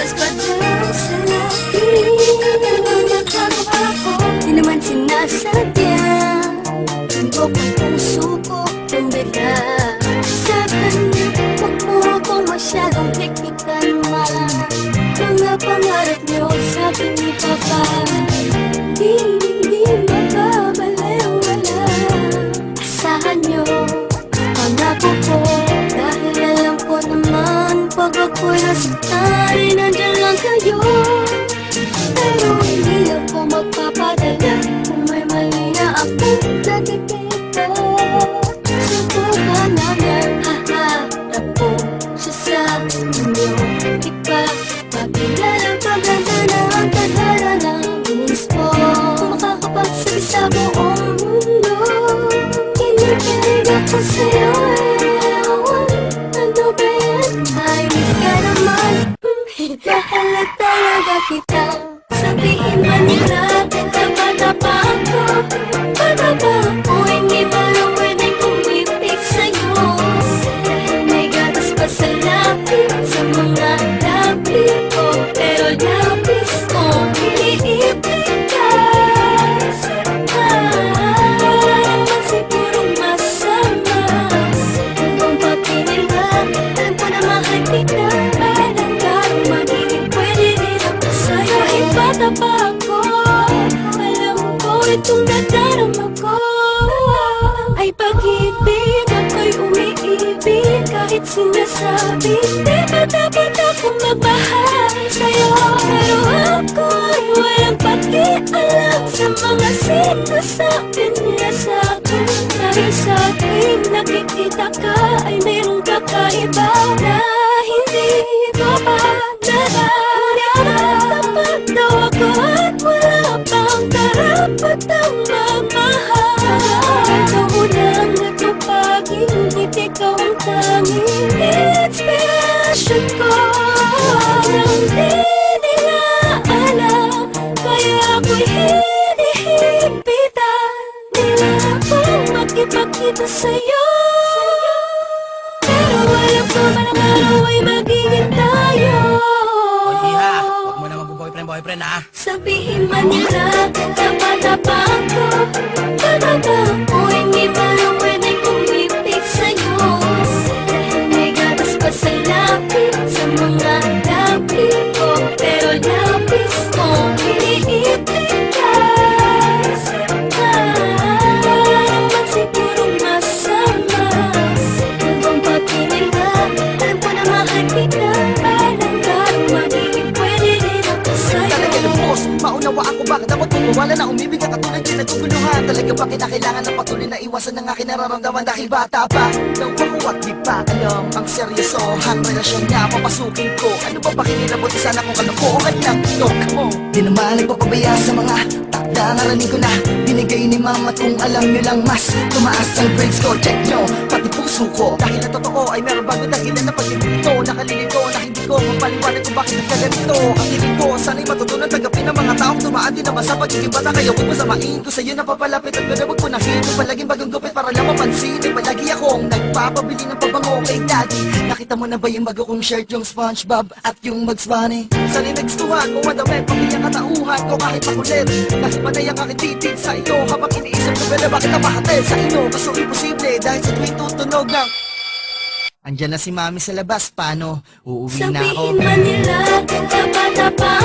oras pa daw sa labi. Nagkagawa ko, di naman sinasadya. Tingko ko puso ko tumbira sa kanya. Huwag mo akong masyadong tiktikan man. Mga pangarap niyo sa akin ni Papa, hindi makabalewala. Asahan niyo pangako ko, dahil alam ko naman pag ako'y nasaktan, nandiyan lang kayo. Pero hindi ako magpapadala kung may mali na akong nakikita. Subukan namin, haharap ko siya sa inyo. Di ba makilala paganda na ang tadhana ng mismo? Kung makakapagsabi sa buong mundo, kinikilig ako sa'yo. Ano ba yan? I miss ka naman. Mahal na talaga kita. Sabihin man nila, bata pa ako. Bata pa ako, hindi ba lang pwedeng kumipik sa'yo? Dahil may gatas pa sa lapis, sa mga lapis ko. Pero lapis ko, iniipit ka. Wala naman sigurong masama. Kung papinilhan, alam ko na mahal kita. Balang karong magiging pwede rin ako sa'yo. Ay bata pa ako, alam ko itong nadarama ko ay pag-ibig. Ako'y umiibig kahit sinasabi di ba dapat akong magmahal sa'yo? Pero ako ay walang pakialam sa mga sinasabi nila sa'kin. Dahil sa tuwing nakikita ka ay mayroong kakaiba na hindi ko pa nararamdaman. Daw ako at wala pang karapatang magmahal. Ikaw mo lang nagpapagingit, ikaw ang tanging inspiration ko. Nang di nila alam, kaya ako'y hinihipitan nila akong makipagkita sa'yo. Pero alam ko man ang araw ay magiging tayo. Iha, huwag mo na mag-boyfriend ha. Sabihin man nila, bata pa ako. Bata pa ako, hindi ba lang pwedeng kumipik sa'yo? Dahil may gatas pa sa lapis, sa mga lapis ko. Pero lapis ko, iniipit ka. Wala naman sigurong masama. Kung papinilhan, alam ko na mahal kita. Balang karong magiging pwede rin ako sa'yo. Talaga ng boss, maunawa ako bakit ako wala na umibig na katulad din naguguluhan. Talaga ba kinakailangan ng patuloy na iwasan ng aking nararamdaman dahil bata pa daw ako at di pa alam ang seryosohang relasyon na papasukin ko. Ano ba pakinilabot sana kung kalokohan lang tok mo? Di naman nagpapabaya sa mga takda naraning ko na binigay ni mama. Kung alam nyo lang mas tumaas ang grades ko. Check nyo, pati puso ko. Dahil na totoo ay meron bago dahilan na pag-ibig nakalilito na hindi ko mapaliwanag kung bakit nagkaganito. Ang hiling ko, sana'y matutunan tanggapin ng mga taong tumaan din naman sa pagiging bata. Kaya huwag masamain ko sa'yo na papalapit at gano'n huwag punahin. Kung palaging bagong gupit para lang mapansin ay palagi akong nagpapabili ng pabango kay daddy. Nakita mo na ba yung bago kong shirt, yung SpongeBob at yung Bugs Bunny? Sana'y nagstuhan ko madamit, pamilyang katauhan ko kahit makulit. Dahil panay ang aking titig sa iyo habang iniisip ko pala bakit napahatid sa inyo. Kaso imposible dahil sa tuwing tutunog ng andyan na si mami sa labas, paano? Uuwi na ako. Sabihin man nila, bata pa